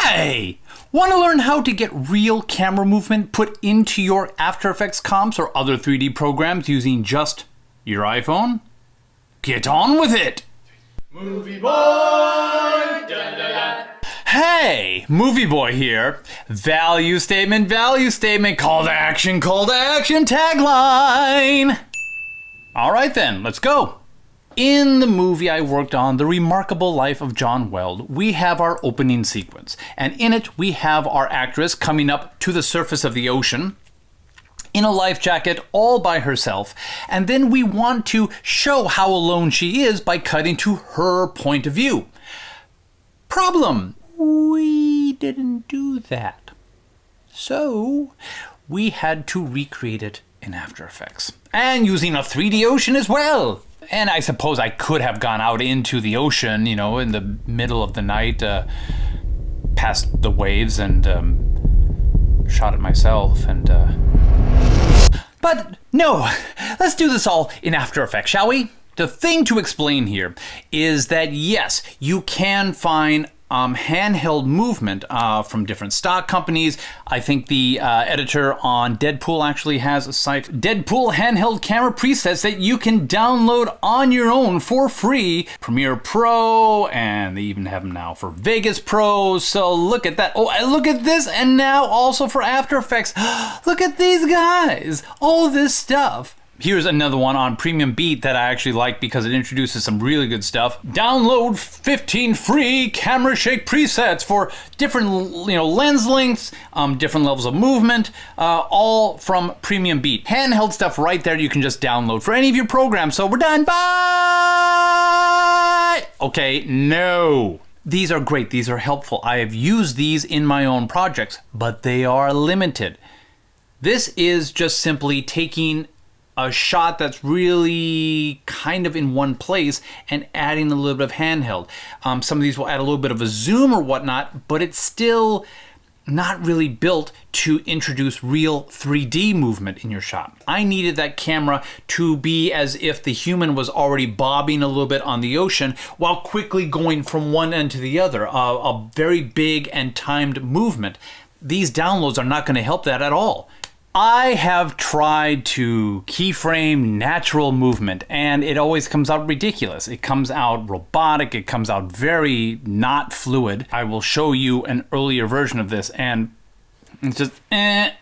Hey! Want to learn how to get real camera movement put into your After Effects comps or other 3D programs using just your iPhone? Get on with it! Moovieboy! Da-da-da. Hey, Moovieboy here. Value statement, call to action, tagline. All right then, let's go. In the movie I worked on, The Remarkable Life of John Weld, we have our opening sequence. And in it, we have our actress coming up to the surface of the ocean in a life jacket all by herself. And then we want to show how alone she is by cutting to her point of view. Problem, we didn't do that. So we had to recreate it in After Effects. And using a 3D ocean as well. And I suppose I could have gone out into the ocean, you know, in the middle of the night, past the waves and shot it myself. And but no, let's do this all in After Effects, shall we? The thing to explain here is that yes, you can find handheld movement from different stock companies. I think the editor on Deadpool actually has a site, Deadpool handheld camera presets that you can download on your own for free. Premiere Pro, and they even have them now for Vegas Pro. So look at that. Oh, look at this, and now also for After Effects. Look at these guys. All this stuff. Here's another one on Premium Beat that I actually like because it introduces some really good stuff. Download 15 free camera shake presets for different, lens lengths, different levels of movement, all from Premium Beat. Handheld stuff right there you can just download for any of your programs. So we're done. Bye! Okay, no. These are great. These are helpful. I have used these in my own projects, but they are limited. This is just simply taking a shot that's really kind of in one place and adding a little bit of handheld. Some of these will add a little bit of a zoom or whatnot, but it's still not really built to introduce real 3D movement in your shot. I needed that camera to be as if the human was already bobbing a little bit on the ocean while quickly going from one end to the other. A very big and timed movement. These downloads are not going to help that at all. I have tried to keyframe natural movement and it always comes out ridiculous. It comes out robotic, it comes out very not fluid. I will show you an earlier version of this and it's just oh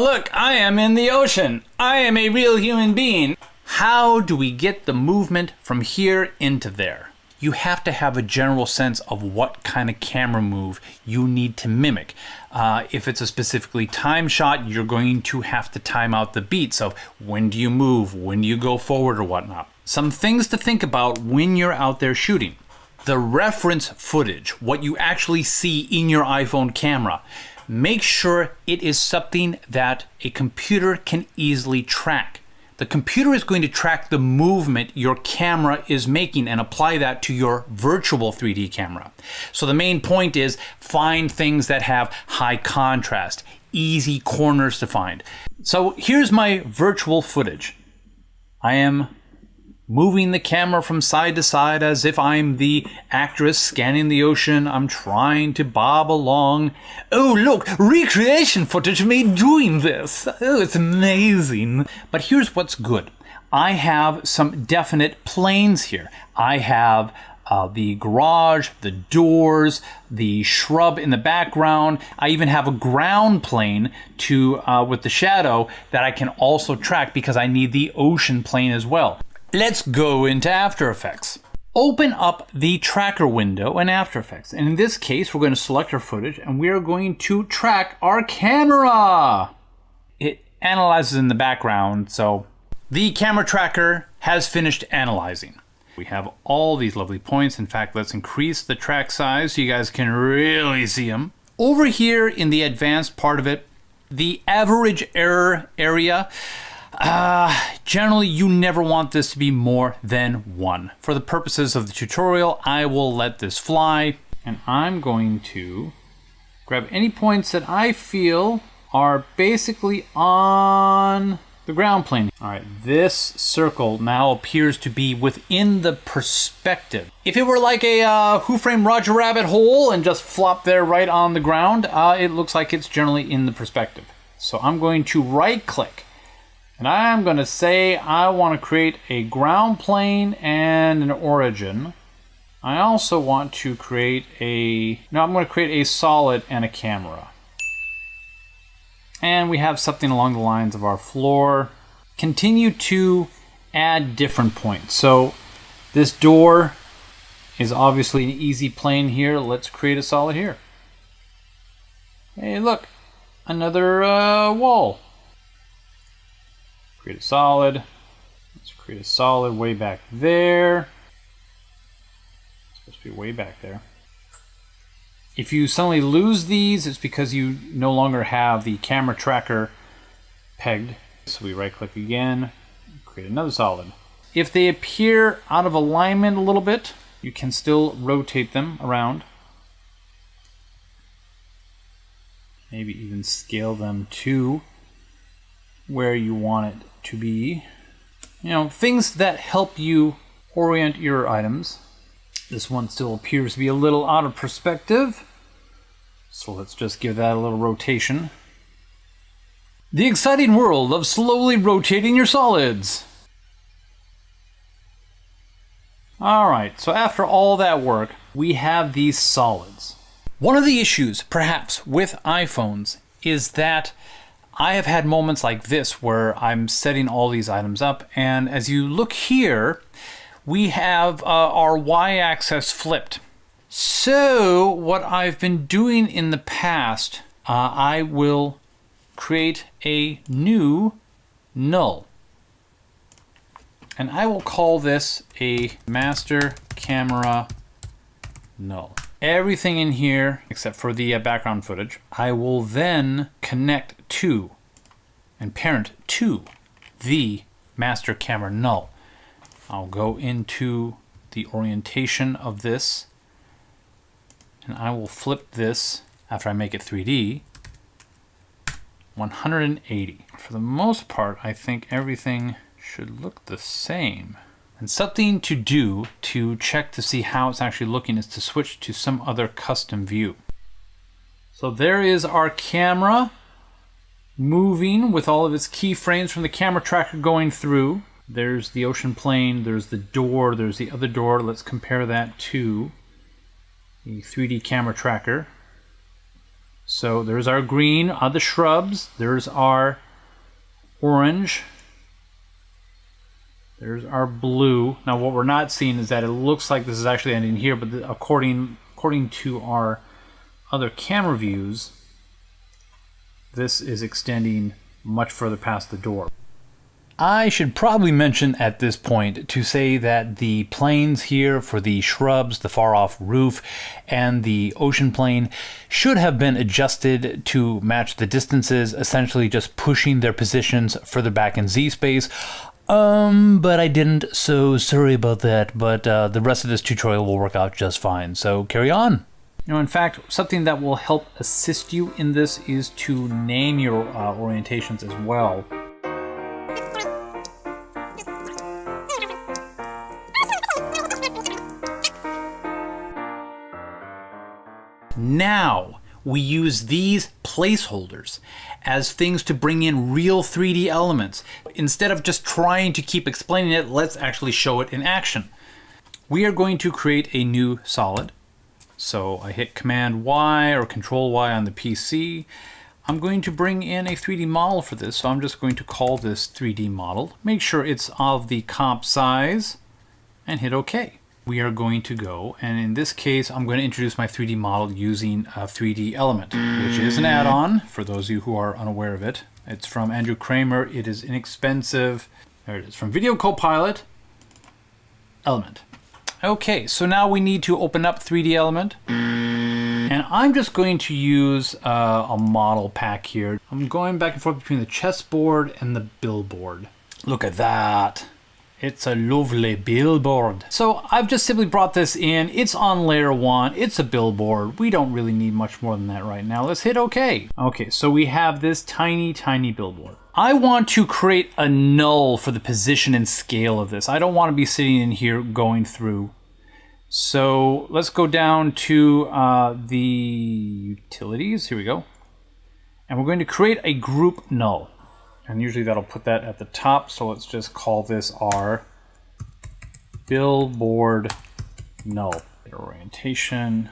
look, I am in the ocean. I am a real human being. How do we get the movement from here into there? You have to have a general sense of what kind of camera move you need to mimic. If it's a specifically timed shot, you're going to have to time out the beats of when do you move, when do you go forward or whatnot. Some things to think about when you're out there shooting. The reference footage, what you actually see in your iPhone camera. Make sure it is something that a computer can easily track. The computer is going to track the movement your camera is making and apply that to your virtual 3D camera. So the main point is find things that have high contrast, easy corners to find. So here's my virtual footage. I am moving the camera from side to side as if I'm the actress scanning the ocean. I'm trying to bob along. Oh, look, recreation footage of me doing this. Oh, it's amazing. But here's what's good. I have some definite planes here. I have the garage, the doors, the shrub in the background. I even have a ground plane to with the shadow that I can also track because I need the ocean plane as well. Let's go into After Effects. Open up the tracker window in After Effects. And in this case, we're going to select our footage and we are going to track our camera. It analyzes in the background, so the camera tracker has finished analyzing. We have all these lovely points. In fact, let's increase the track size so you guys can really see them. Over here in the advanced part of it, the average error area, generally you never want this to be more than 1. For the purposes of the tutorial, I will let this fly and I'm going to grab any points that I feel are basically on the ground plane. All right, this circle now appears to be within the perspective. If it were like a Who Framed Roger Rabbit hole and just flopped there right on the ground, it looks like it's generally in the perspective. So I'm going to right click and I'm going to say I want to create a ground plane and an origin. I also want to create I'm going to create a solid and a camera. And we have something along the lines of our floor. Continue to add different points. So this door is obviously an easy plane here. Let's create a solid here. Hey, look, another wall. Create a solid. Let's create a solid way back there. It's supposed to be way back there. If you suddenly lose these, it's because you no longer have the camera tracker pegged. So we right click again, create another solid. If they appear out of alignment a little bit, you can still rotate them around. Maybe even scale them to where you want it to be. You know, things that help you orient your items. This one still appears to be a little out of perspective. So let's just give that a little rotation. The exciting world of slowly rotating your solids. All right, so after all that work, we have these solids. One of the issues, perhaps, with iPhones is that I have had moments like this where I'm setting all these items up, and as you look here, we have our y-axis flipped. So what I've been doing in the past, I will create a new null. And I will call this a master camera null. Everything in here, except for the background footage, I will then connect to and parent to the master camera null. I'll go into the orientation of this, and I will flip this after I make it 3D 180. For the most part, I think everything should look the same. And something to do to check to see how it's actually looking is to switch to some other custom view. So there is our camera moving with all of its keyframes from the camera tracker going through. There's the ocean plane, there's the door, there's the other door. Let's compare that to the 3D camera tracker. So there's our green, the shrubs, there's our orange, there's our blue. Now what we're not seeing is that it looks like this is actually ending here, but according to our other camera views, this is extending much further past the door. I should probably mention at this point to say that the planes here for the shrubs, the far off roof, and the ocean plane should have been adjusted to match the distances, essentially just pushing their positions further back in Z space. But I didn't, so sorry about that, but the rest of this tutorial will work out just fine, so carry on. You know, in fact, something that will help assist you in this is to name your orientations as well. Now, we use these placeholders as things to bring in real 3D elements. Instead of just trying to keep explaining it, let's actually show it in action. We are going to create a new solid. So I hit Command Y or Control Y on the PC. I'm going to bring in a 3D model for this, so I'm just going to call this 3D model. Make sure it's of the comp size and hit OK. We are going to go, and in this case, I'm going to introduce my 3D model using a 3D element, which is an add-on for those of you who are unaware of it. It's from Andrew Kramer. It is inexpensive. There it is, from Video Copilot, Element. Okay, so now we need to open up 3D Element. And I'm just going to use a model pack here. I'm going back and forth between the chessboard and the billboard. Look at that. It's a lovely billboard. So I've just simply brought this in. It's on layer 1. It's a billboard. We don't really need much more than that right now. Let's hit OK. Okay, so we have this tiny, tiny billboard. I want to create a null for the position and scale of this. I don't want to be sitting in here going through. So let's go down to the utilities. Here we go. And we're going to create a group null. And usually that'll put that at the top. So let's just call this our billboard null. Orientation,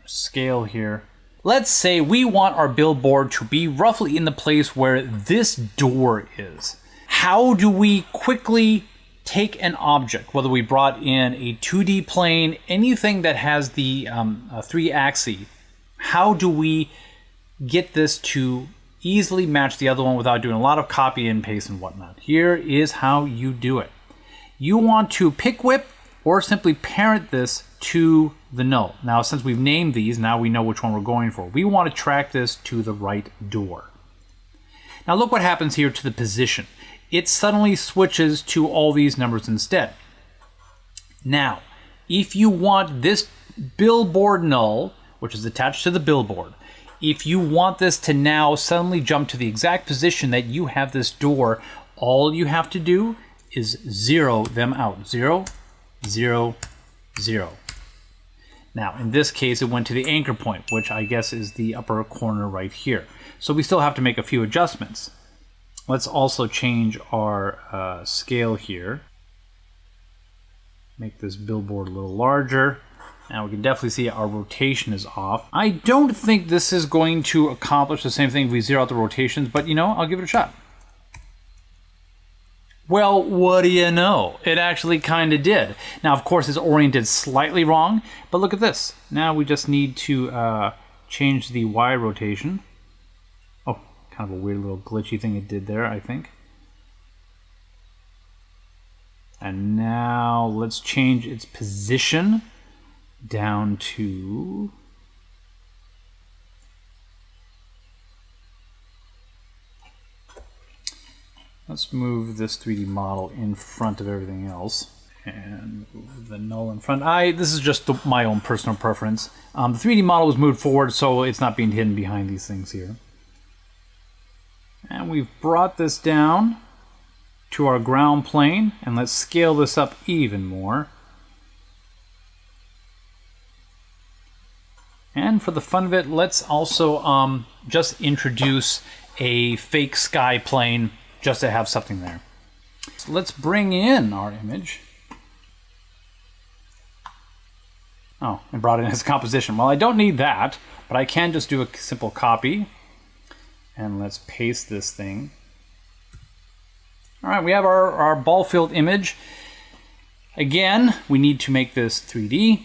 scale here. Let's say we want our billboard to be roughly in the place where this door is. How do we quickly take an object, whether we brought in a 2D plane, anything that has the 3 axes, how do we get this to easily match the other one without doing a lot of copy and paste and whatnot? Here is how you do it. You want to pick whip or simply parent this to the null. Now, since we've named these, now we know which one we're going for. We want to track this to the right door. Now look what happens here to the position. It suddenly switches to all these numbers instead. Now, if you want this billboard null, which is attached to the billboard, if you want this to now suddenly jump to the exact position that you have this door, all you have to do is 0 them out. 0, 0, 0. Now, in this case, it went to the anchor point, which I guess is the upper corner right here. So we still have to make a few adjustments. Let's also change our scale here. Make this billboard a little larger. Now we can definitely see our rotation is off. I don't think this is going to accomplish the same thing if we zero out the rotations, but you know, I'll give it a shot. Well, what do you know? It actually kind of did. Now, of course, it's oriented slightly wrong, but look at this. Now we just need to change the Y rotation. Oh, kind of a weird little glitchy thing it did there, I think. And now let's change its position down to... Let's move this 3D model in front of everything else and move the null in front. This is just my own personal preference. The 3D model was moved forward, so it's not being hidden behind these things here. And we've brought this down to our ground plane, and let's scale this up even more. And for the fun of it, let's also just introduce a fake sky plane just to have something there. So let's bring in our image. Oh, and brought in as composition. Well, I don't need that, but I can just do a simple copy. And let's paste this thing. All right, we have our ball field image. Again, we need to make this 3D.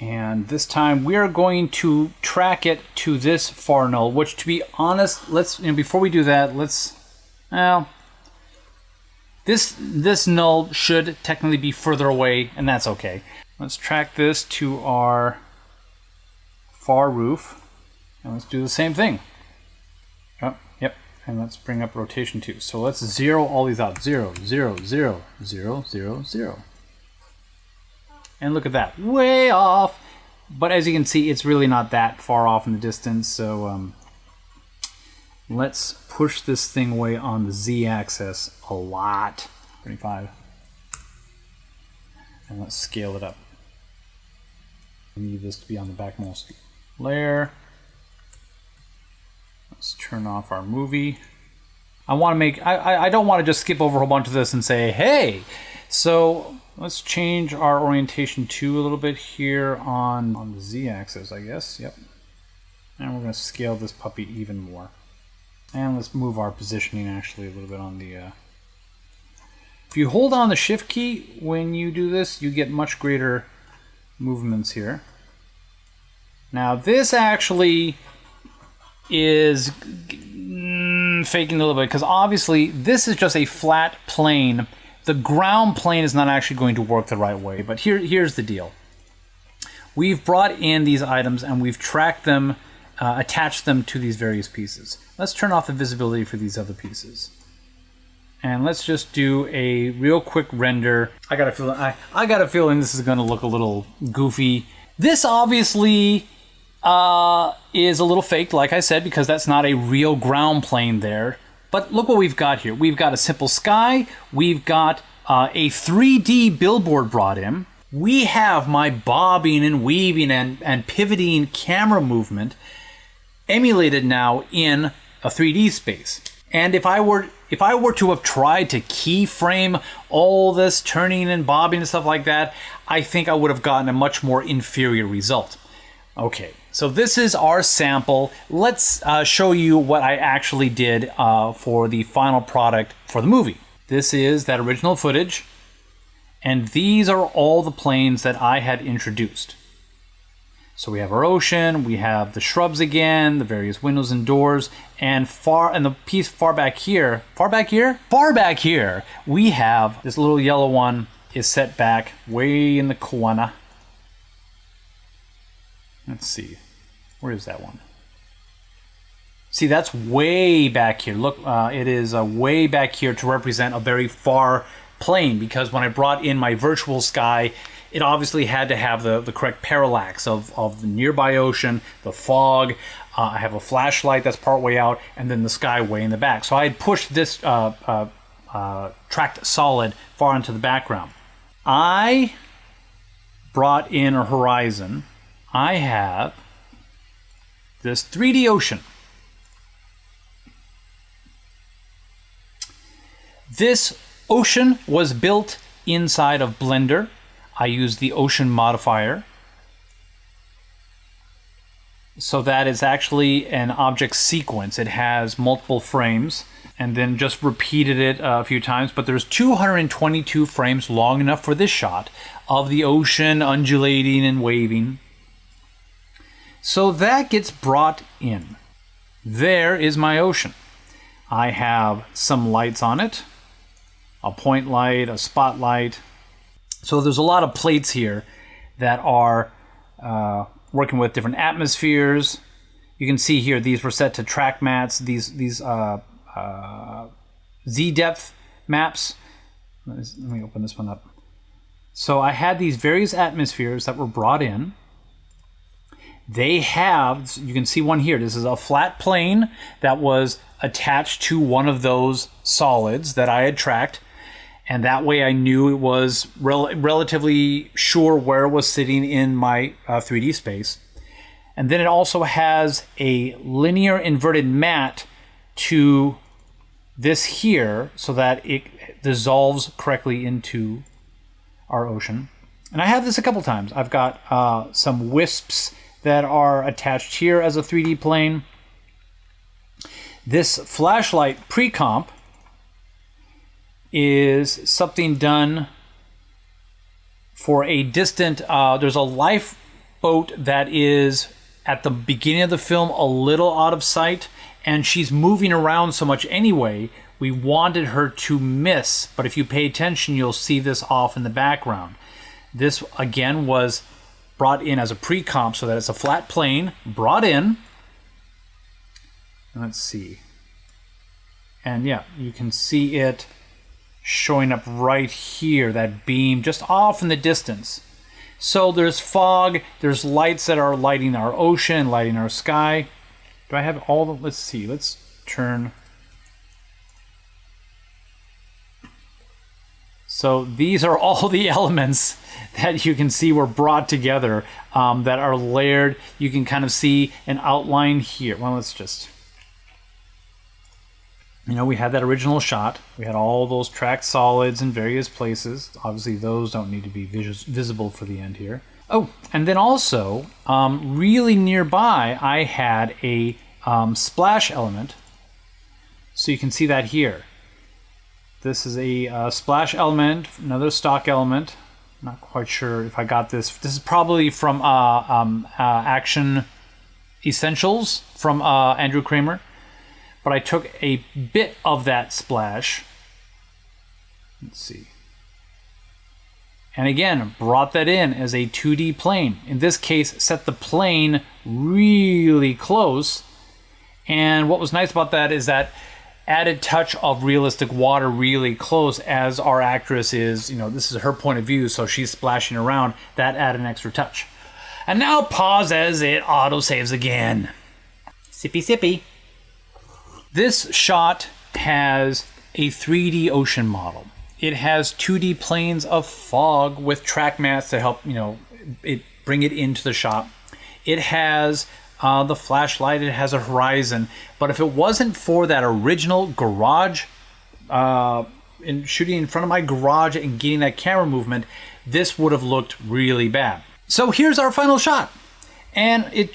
And this time we are going to track it to this far null, which, to be honest, let's, before we do that, this null should technically be further away, and that's okay. Let's track this to our far roof, and let's do the same thing. Oh, yep, and let's bring up rotation too. So let's zero all these out. 0, 0, 0, 0, 0, 0. And look at that, way off. But as you can see, it's really not that far off in the distance. So let's push this thing away on the Z-axis a lot. 25. And let's scale it up. We need this to be on the backmost layer. Let's turn off our movie. I want to make, I don't want to just skip over a whole bunch of this and say, hey. So let's change our orientation to a little bit here on the Z-axis, I guess. Yep. And we're going to scale this puppy even more. And let's move our positioning actually a little bit on the... If you hold on the Shift key when you do this, you get much greater movements here. Now this actually is faking a little bit, because obviously this is just a flat plane. The ground plane is not actually going to work the right way, but here's the deal. We've brought in these items and we've tracked them, attached them to these various pieces. Let's turn off the visibility for these other pieces. And let's just do a real quick render. I got a feeling this is going to look a little goofy. This obviously is a little faked, like I said, because that's not a real ground plane there. But look what we've got here. We've got a simple sky. We've got a 3D billboard brought in. We have my bobbing and weaving and pivoting camera movement emulated now in a 3D space. And if I were to have tried to keyframe all this turning and bobbing and stuff like that, I think I would have gotten a much more inferior result. Okay, so this is our sample. Let's show you what I actually did for the final product for the movie. This is that original footage, and these are all the planes that I had introduced. So we have our ocean, we have the shrubs again, the various windows and doors, and the piece far back here, we have this little yellow one is set back way in the corner. Let's see, where is that one? See, that's way back here. Look, it is way back here to represent a very far plane, because when I brought in my virtual sky, it obviously had to have the correct parallax of the nearby ocean, the fog. I have a flashlight that's part way out, and then the sky way in the back. So I had pushed this tracked solid far into the background. I brought in a horizon. I have this 3D ocean. This ocean was built inside of Blender. I used the ocean modifier. So that is actually an object sequence. It has multiple frames, and then just repeated it a few times. But there's 222 frames, long enough for this shot, of the ocean undulating and waving. So that gets brought in. There is my ocean. I have some lights on it. A point light, a spotlight. So there's a lot of plates here that are working with different atmospheres. You can see here, these were set to track mats, these Z-depth maps. Let me open this one up. So I had these various atmospheres that were brought in. They have, you can see one here, this is a flat plane that was attached to one of those solids that I had tracked. And that way I knew it was relatively sure where it was sitting in my 3D space. And then it also has a linear inverted mat to this here so that it dissolves correctly into our ocean. And I have this a couple times. I've got some wisps that are attached here as a 3D plane. This flashlight pre-comp is something done for a distant, there's a lifeboat that is at the beginning of the film a little out of sight, and she's moving around so much anyway, we wanted her to miss, but if you pay attention, you'll see this off in the background. This, again, was brought in as a pre-comp so that it's a flat plane, brought in. Let's see. And yeah, you can see it showing up right here, that beam just off in the distance. So there's fog, there's lights that are lighting our ocean, lighting our sky. Do I have all the, let's see, let's turn. So these are all the elements that you can see were brought together that are layered. You can kind of see an outline here. Well, let's just, you know, we had that original shot. We had all those tracked solids in various places. Obviously, those don't need to be visible for the end here. Oh, and then also, really nearby, I had a splash element. So you can see that here. This is a splash element, another stock element. Not quite sure if I got this. This is probably from Action Essentials from Andrew Kramer. But I took a bit of that splash. Let's see. And again, brought that in as a 2D plane. In this case, set the plane really close. And what was nice about that is that added touch of realistic water really close, as our actress is, you know, this is her point of view, so she's splashing around. That added an extra touch. And now pause as it autosaves again. Sippy sippy. This shot has a 3D ocean model. It has 2D planes of fog with track mats to help, bring it into the shot. It has the flashlight, it has a horizon. But if it wasn't for that original garage, shooting in front of my garage and getting that camera movement, this would have looked really bad. So here's our final shot. And it's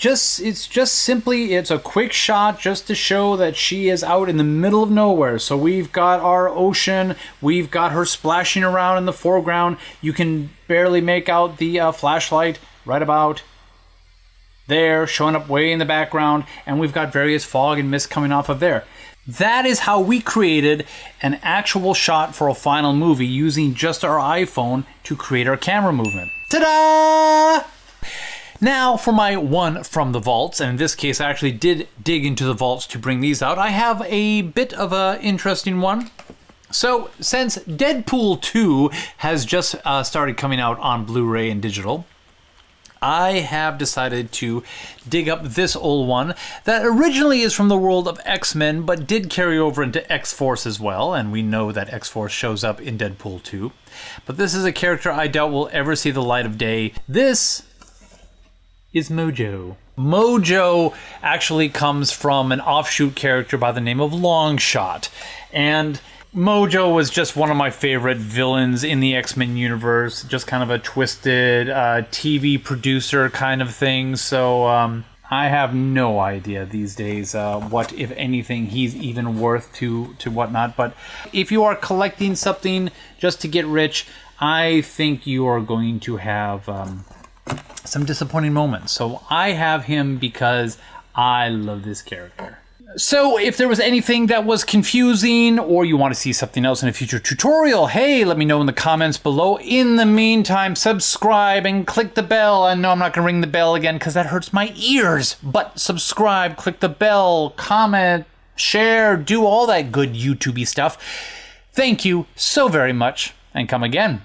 just simply a quick shot just to show that she is out in the middle of nowhere. So we've got our ocean, we've got her splashing around in the foreground. You can barely make out the flashlight right about there, showing up way in the background, and we've got various fog and mist coming off of there. That is how we created an actual shot for a final movie using just our iPhone to create our camera movement. Ta-da! Now for my one from the vaults, and in this case I actually did dig into the vaults to bring these out. I have a bit of an interesting one. So since Deadpool 2 has just started coming out on Blu-ray and digital, I have decided to dig up this old one that originally is from the world of X-Men, but did carry over into X-Force as well, and we know that X-Force shows up in Deadpool 2. But this is a character I doubt will ever see the light of day. This is Mojo. Mojo actually comes from an offshoot character by the name of Longshot, and Mojo was just one of my favorite villains in the X-Men universe, just kind of a twisted TV producer kind of thing. So I have no idea these days what, if anything, he's even worth to whatnot. But if you are collecting something just to get rich, I think you are going to have some disappointing moments. So I have him because I love this character. So if there was anything that was confusing or you want to see something else in a future tutorial, hey, let me know in the comments below. In the meantime, subscribe and click the bell. I know I'm not going to ring the bell again because that hurts my ears, but subscribe, click the bell, comment, share, do all that good YouTubey stuff. Thank you so very much, and come again.